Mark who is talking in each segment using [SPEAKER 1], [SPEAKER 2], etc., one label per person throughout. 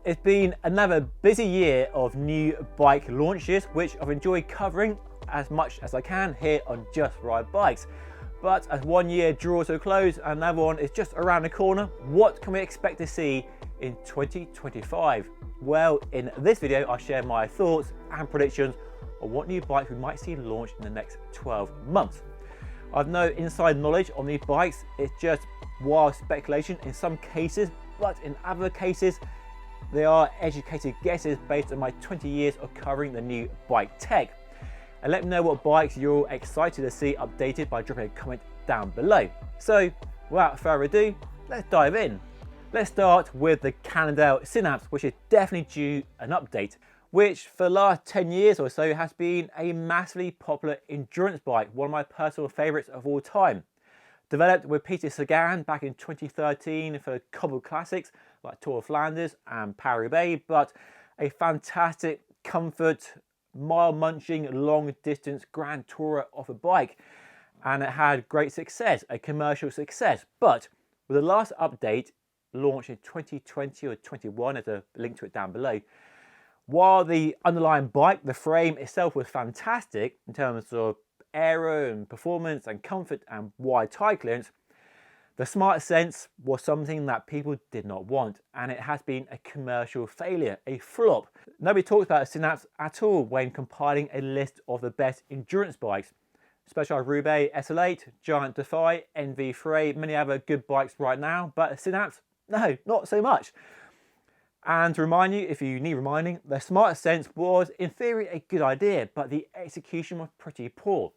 [SPEAKER 1] It's been another busy year of new bike launches, which I've enjoyed covering as much as I can here on Just Ride Bikes. But as one year draws to a close and another one is just around the corner, what can we expect to see in 2025? Well, in this video, I'll share my thoughts and predictions on what new bike we might see launched in the next 12 months. I've no inside knowledge on these bikes, it's just wild speculation in some cases, but in other cases, they are educated guesses based on my 20 years of covering the new bike tech. And let me know what bikes you're excited to see updated by dropping a comment down below. So without further ado, let's dive in. Let's start with the Cannondale Synapse, which is definitely due an update, which for the last 10 years or so has been a massively popular endurance bike, one of my personal favourites of all time. Developed with Peter Sagan back in 2013 for cobbled classics like Tour of Flanders and Paris-Roubaix, but a fantastic comfort, mile-munching, long-distance grand tourer of a bike. And it had great success, a commercial success. But with the last update, launched in 2020 or 21, there's a link to it down below, while the underlying bike, the frame itself was fantastic in terms of aero and performance and comfort and wide tire clearance, the Smart Sense was something that people did not want, and it has been a commercial failure, a flop. Nobody talks about Synapse at all when compiling a list of the best endurance bikes. Specialized Roubaix SL8, Giant Defy, NV3, many other good bikes right now, but Synapse, no, not so much. And to remind you, if you need reminding, the Smart Sense was in theory a good idea, but the execution was pretty poor.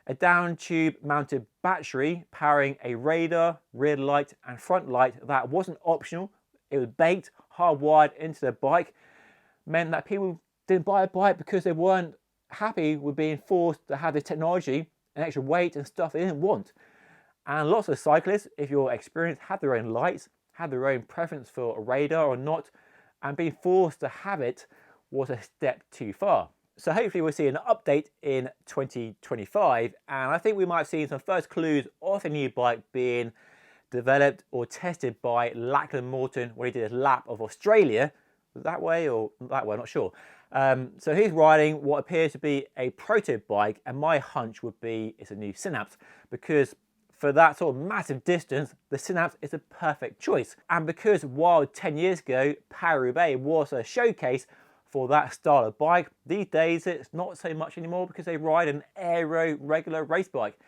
[SPEAKER 1] A down tube mounted battery powering a radar, rear light and front light that wasn't optional, it was baked hardwired into the bike, meant that people didn't buy a bike because they weren't happy with being forced to have the technology and extra weight and stuff they didn't want. And lots of cyclists, if you're experienced, had their own lights, had their own preference for a radar or not, and being forced to have it was a step too far. So hopefully we'll see an update in 2025, and I think we might have seen some first clues of a new bike being developed or tested by Lachlan Morton when he did a lap of Australia. That way or that way, I'm not sure. So he's riding what appears to be a proto bike, and my hunch would be it's a new Synapse, because for that sort of massive distance, the Synapse is a perfect choice. And because while 10 years ago, Paris-Roubaix was a showcase for that style of bike, these days it's not so much anymore because they ride an aero regular race bike.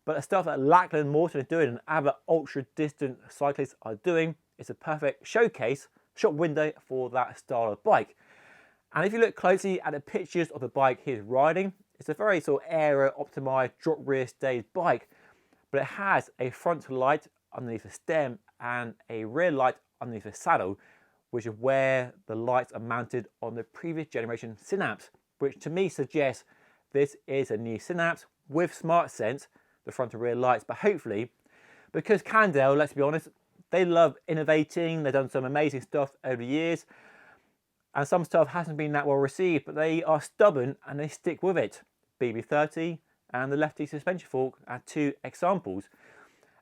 [SPEAKER 1] But the stuff that Lachlan Morton is doing and other ultra distant cyclists are doing is a perfect showcase, shop window for that style of bike. And if you look closely at the pictures of the bike he's riding, it's a very sort of aero optimized drop rear stage bike, but it has a front light underneath the stem and a rear light underneath the saddle, which is where the lights are mounted on the previous generation Synapse, which to me suggests this is a new Synapse with Smart Sense, the front and rear lights. But hopefully, because Cannondale, let's be honest, they love innovating, they've done some amazing stuff over the years, and some stuff hasn't been that well received, but they are stubborn and they stick with it. BB30 and the lefty suspension fork are two examples,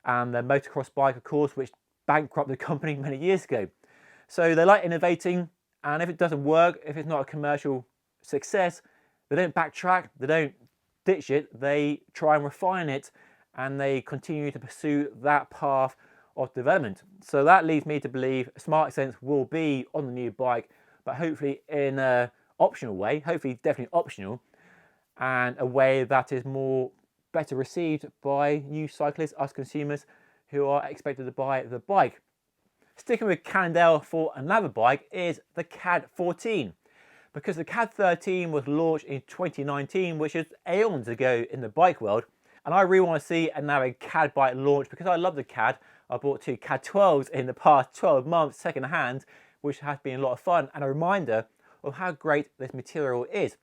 [SPEAKER 1] and the motocross bike, of course, which bankrupted the company many years ago. So they like innovating, and if it doesn't work, if it's not a commercial success, they don't backtrack, they don't ditch it, they try and refine it, and they continue to pursue that path of development. So that leads me to believe Smart Sense will be on the new bike, but hopefully in an optional way, hopefully definitely optional, and a way that is better received by new cyclists, us consumers, who are expected to buy the bike. Sticking with Cannondale for another bike is the CAAD14, because the CAAD13 was launched in 2019, which is aeons ago in the bike world, and I really want to see another CAAD bike launch because I love the CAAD. I bought two CAAD12s in the past 12 months second hand, which has been a lot of fun and a reminder of how great this material is.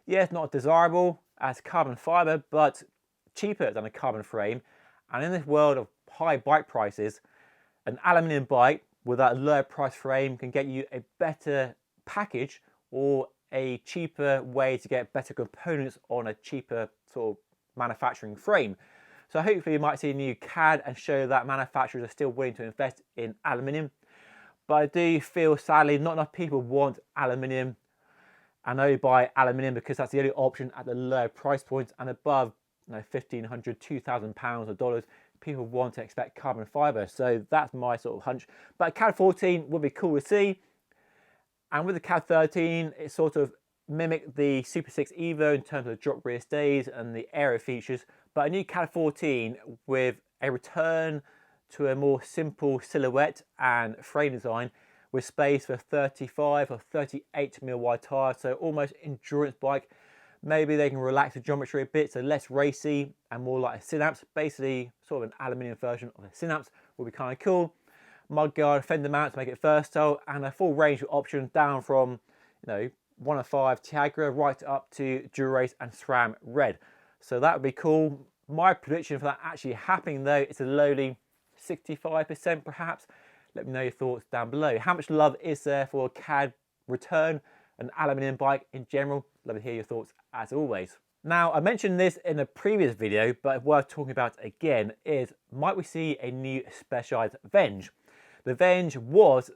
[SPEAKER 1] Yeah, it's not desirable as carbon fibre, but cheaper than a carbon frame, and in this world of high bike prices, an aluminium bike with that lower price frame can get you a better package or a cheaper way to get better components on a cheaper sort of manufacturing frame. So hopefully you might see a new CAAD and show that manufacturers are still willing to invest in aluminium. but I do feel sadly not enough people want aluminium, and only buy aluminium because that's the only option at the lower price points, and above, you know, £1,500, £2,000 or dollars, people want to expect carbon fibre. So that's my sort of hunch. But CAAD14 would be cool to see. And with the CAAD13, it sort of mimicked the Super 6 Evo in terms of drop rear stays and the aero features, but a new CAAD14 with a return to a more simple silhouette and frame design, with space for 35 or 38mm wide tyres, so almost endurance bike. Maybe they can relax the geometry a bit, so less racy and more like a Synapse, basically sort of an aluminium version of a Synapse would be kind of cool. Mudguard fender mount to make it versatile, and a full range of options down from, you know, 105 Tiagra right up to Dura-Ace and SRAM Red. So that would be cool. My prediction for that actually happening though is a lowly 65% perhaps. Let me know your thoughts down below. How much love is there for a CAAD return, an aluminium bike in general? Love to hear your thoughts as always. Now, I mentioned this in a previous video, but worth talking about again is, might we see a new Specialized Venge? The Venge was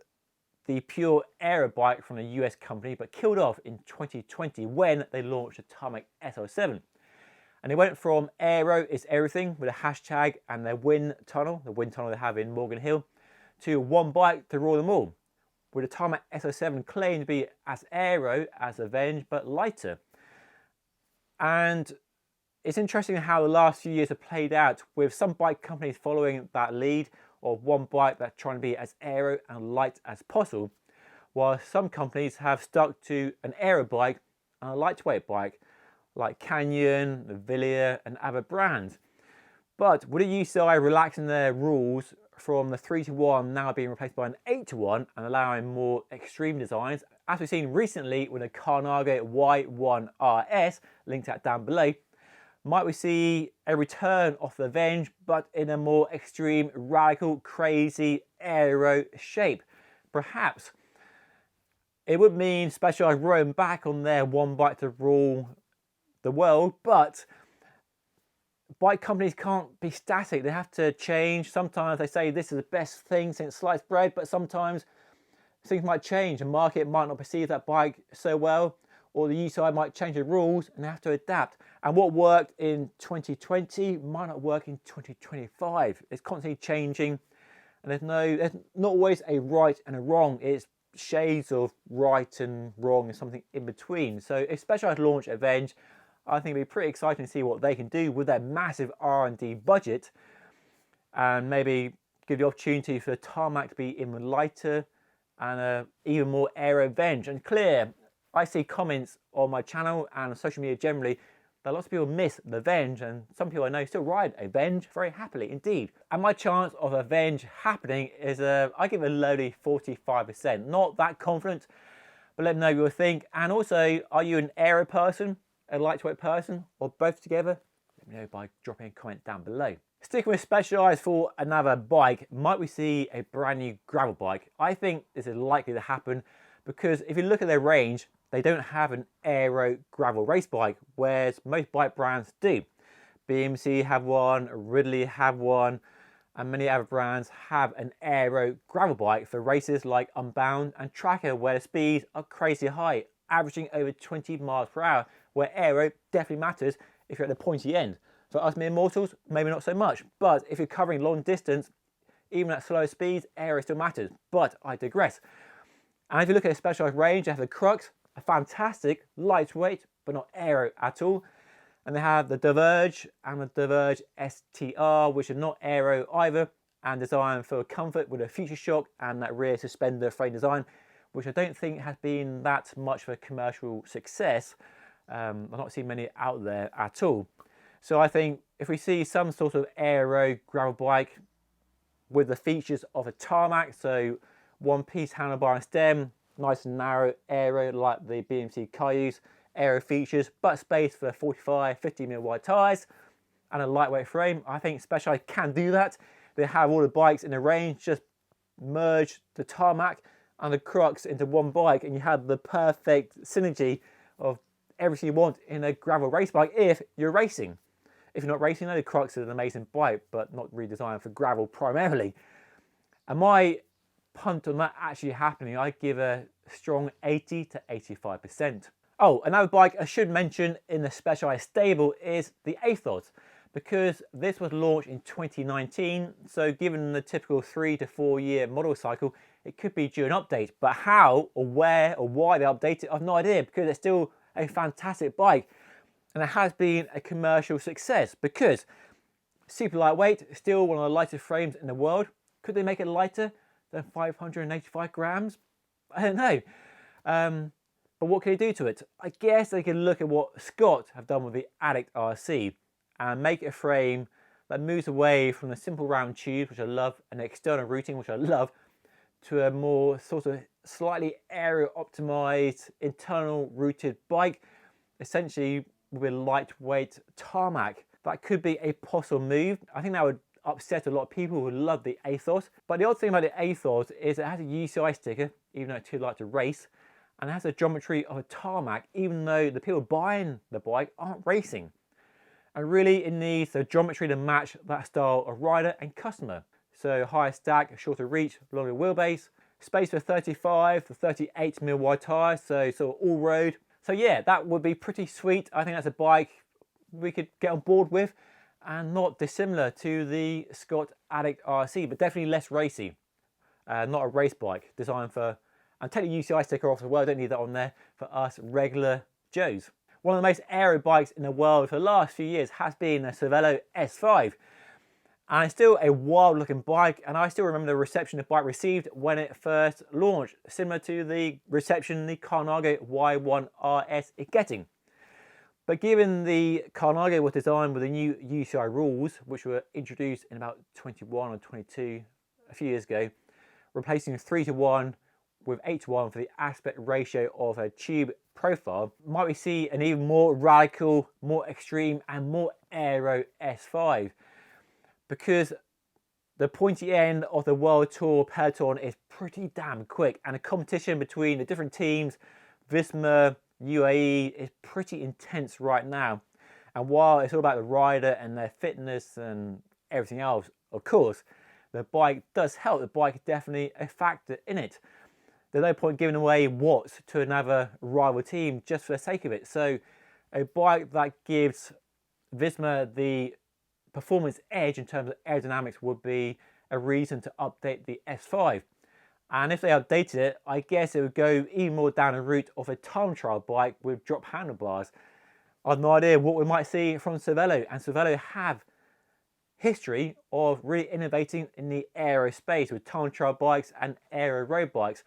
[SPEAKER 1] the pure aero bike from a US company, but killed off in 2020 when they launched the Tarmac SL7. And it went from aero is everything with a hashtag and their wind tunnel, the wind tunnel they have in Morgan Hill, to one bike to rule them all, with the Tarmac SL7 claimed to be as aero as the Venge, but lighter. And it's interesting how the last few years have played out, with some bike companies following that lead of one bike that's trying to be as aero and light as possible, while some companies have stuck to an aero bike and a lightweight bike, like Canyon, Villiers and other brands. But with the UCI relaxing their rules from the 3-to-1 now being replaced by an 8-to-1 and allowing more extreme designs, as we've seen recently with the Cannondale Y1 RS, linked out down below, might we see a return of the Venge, but in a more extreme, radical, crazy aero shape? Perhaps. It would mean Specialized rowing back on their one bike to rule the world, but bike companies can't be static. They have to change. Sometimes they say this is the best thing since sliced bread, but sometimes things might change. The market might not perceive that bike so well, or the UCI might change the rules and they have to adapt. And what worked in 2020 might not work in 2025. It's constantly changing, and there's not always a right and a wrong. It's shades of right and wrong and something in between. So if Specialized launch a Venge, I think it'd be pretty exciting to see what they can do with their massive R&D budget, and maybe give the opportunity for the Tarmac to be even lighter and even more aero Venge. And clear, I see comments on my channel and on social media generally that lots of people miss the Venge, and some people I know still ride a Venge very happily indeed. And my chance of a Venge happening is, I give it a lowly 45%. Not that confident, but let me know what you think. And also, are you an aero person, a lightweight person, or both together? Let me know by dropping a comment down below. Sticking with Specialized for another bike, might we see a brand new gravel bike? I think this is likely to happen because if you look at their range, they don't have an aero gravel race bike, whereas most bike brands do. BMC have one, Ridley have one, and many other brands have an aero gravel bike for races like Unbound and Tracker, where the speeds are crazy high, averaging over 20 miles per hour, where aero definitely matters if you're at the pointy end. For us mere mortals, maybe not so much, but if you're covering long distance, even at slower speeds, aero still matters. But I digress. And if you look at a Specialized range, they have the Crux, a fantastic lightweight but not aero at all, and they have the Diverge and the Diverge STR, which are not aero either, and designed for comfort with a future shock and that rear suspender frame design, which I don't think has been that much of a commercial success. I've not seen many out there at all. So I think if we see some sort of aero gravel bike with the features of a Tarmac, so one-piece handlebar and stem, nice and narrow aero like the BMC Cayuse, aero features, but space for 45, 50mm wide tyres and a lightweight frame, I think Specialized can do that. They have all the bikes in the range, just merge the Tarmac and the Crux into one bike, and you have the perfect synergy of everything you want in a gravel race bike if you're racing. If you're not racing, though, the Crux is an amazing bike, but not redesigned for gravel primarily. And my punt on that actually happening, I give a strong 80 to 85%. Oh, another bike I should mention in the Specialized stable is the Aethos, because this was launched in 2019, so given the typical 3 to 4 year model cycle, it could be due an update. But how or where or why they update it, I've no idea, because it's still a fantastic bike and it has been a commercial success because super lightweight, still one of the lightest frames in the world. Could they make it lighter than 585 grams? I don't know. But what can they do to it? I guess they can look at what Scott have done with the Addict RC and make a frame that moves away from the simple round tubes, which I love, and the external routing, which I love, to a more sort of slightly aero optimized internal routed bike, essentially with a lightweight tarmac. That could be a possible move. I think that would upset a lot of people who love the Aethos. But the odd thing about the Aethos is it has a UCI sticker, even though it's too light to race, and it has the geometry of a tarmac, even though the people buying the bike aren't racing. And really it needs the geometry to match that style of rider and customer. So higher stack, shorter reach, longer wheelbase, space for 35 to 38mm wide tyres, so sort of all road. So yeah, that would be pretty sweet. I think that's a bike we could get on board with, and not dissimilar to the Scott Addict RC, but definitely less racy. Not a race bike, designed for, and take the UCI sticker off as well, don't need that on there, for us regular Joes. One of the most aero bikes in the world for the last few years has been the Cervelo S5. And it's still a wild looking bike, and I still remember the reception the bike received when it first launched, similar to the reception the Cannondale Y1 RS is getting. But given the Cannondale was designed with the new UCI rules, which were introduced in about 21 or 22, a few years ago, replacing 3:1 with 8:1 for the aspect ratio of a tube profile, might we see an even more radical, more extreme and more aero S5? Because the pointy end of the World Tour peloton is pretty damn quick, and the competition between the different teams, Visma, UAE, is pretty intense right now. And while it's all about the rider and their fitness and everything else, of course, the bike does help. The bike is definitely a factor in it. There's no point giving away watts to another rival team just for the sake of it. So a bike that gives Visma the performance edge in terms of aerodynamics would be a reason to update the S5. And if they updated it, I guess it would go even more down the route of a time trial bike with drop handlebars. I've no idea what we might see from Cervelo, and Cervelo have history of really innovating in the aero space with time trial bikes and aero road bikes.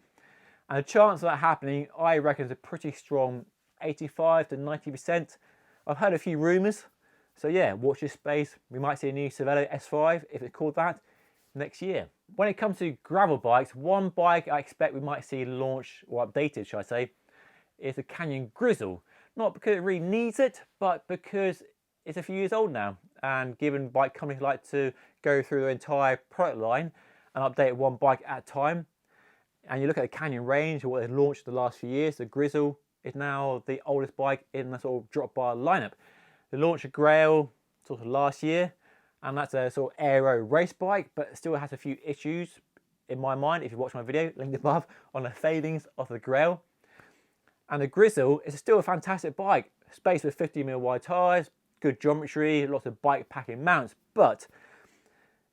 [SPEAKER 1] And the chance of that happening, I reckon, is a pretty strong 85 to 90%. I've heard a few rumours. So yeah, watch this space. We might see a new Cervelo S5, if it's called that, next year. When it comes to gravel bikes, one bike I expect we might see launched, or updated, should I say, is the Canyon Grizl. Not because it really needs it, but because it's a few years old now. And given bike companies like to go through their entire product line and update one bike at a time, and you look at the Canyon range, or what they've launched the last few years, the Grizl is now the oldest bike in the sort of drop bar lineup. They launched a Grizl sort of last year, and that's a sort of aero race bike, but still has a few issues in my mind. If you watch my video, linked above, on the failings of the Grizl. And the Grizl is still a fantastic bike. Space with 50mm wide tyres, good geometry, lots of bike packing mounts. But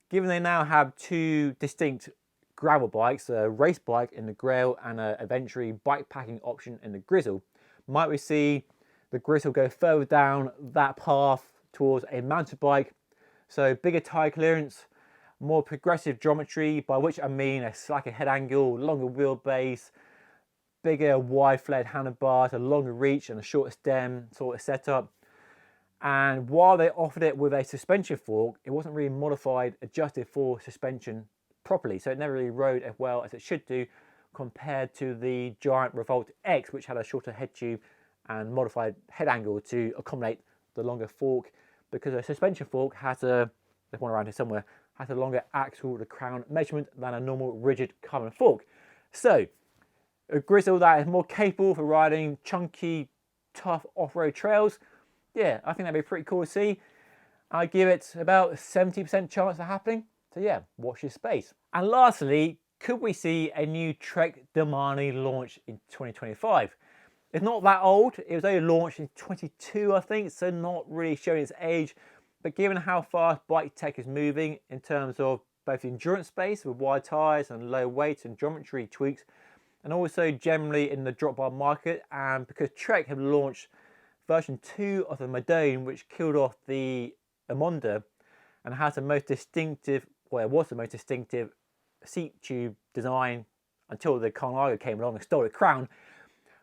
[SPEAKER 1] given they now have two distinct gravel bikes, a race bike in the Grizl and a eventually bike packing option in the Grizl, might we see the Grizl go further down that path towards a mountain bike? So bigger tyre clearance, more progressive geometry, by which I mean a slacker head angle, longer wheelbase, bigger wide flared handlebars, a longer reach and a shorter stem sort of setup. And while they offered it with a suspension fork, it wasn't really modified, adjusted for suspension properly. So it never really rode as well as it should do compared to the giant Revolt X, which had a shorter head tube and modified head angle to accommodate the longer fork, because a suspension fork has there's one around here somewhere, has a longer axle to crown measurement than a normal rigid carbon fork. So a Grizl that is more capable for riding chunky, tough off-road trails, yeah, I think that'd be pretty cool to see. I give it about 70% chance of happening. So yeah, watch this space. And lastly, could we see a new Trek Domane launch in 2025? It's not that old, it was only launched in 22 I think, so not really showing its age, but given how fast bike tech is moving in terms of both the endurance space with wide tyres and low weight and geometry tweaks, and also generally in the drop bar market, and because Trek have launched version 2 of the Modone, which killed off the Emonda and has the most distinctive, well, it was the most distinctive seat tube design until the Cannondale came along and stole the crown.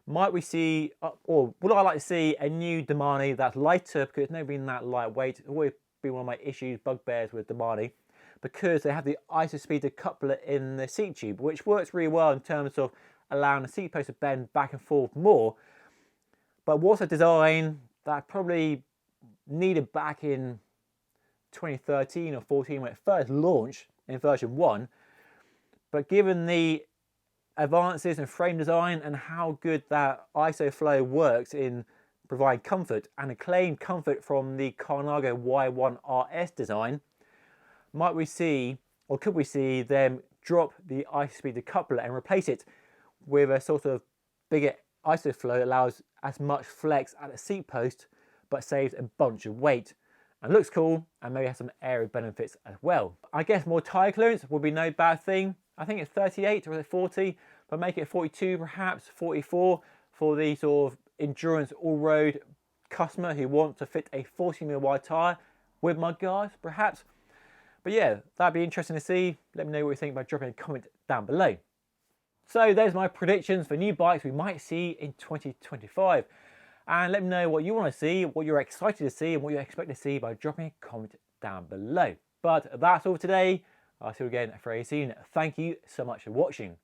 [SPEAKER 1] Might we see, or would I like to see a new Domane that's lighter, because it's never been that lightweight. It's always been one of my issues, bugbears with Domane, because they have the isospeeder coupler in the seat tube, which works really well in terms of allowing the seat post to bend back and forth more. But what's a design that probably needed back in 2013 or 14 when it first launched in version 1. But given the advances in frame design and how good that ISOFlow works in providing comfort and acclaimed comfort from the Cannondale Y1 RS design, might we see, or could we see them drop the isospeeder coupler and replace it with a sort of bigger ISOFlow that allows as much flex at the seat post but saves a bunch of weight and looks cool and maybe has some aero benefits as well. I guess more tyre clearance would be no bad thing. I think it's 38 or is it 40, but make it 42 perhaps, 44 for the sort of endurance all-road customer who wants to fit a 40mm wide tyre with mudguards perhaps. But yeah, that'd be interesting to see. Let me know what you think by dropping a comment down below. So there's my predictions for new bikes we might see in 2025. And let me know what you want to see, what you're excited to see, and what you expect to see by dropping a comment down below. But that's all for today. I'll see you again very soon. Thank you so much for watching.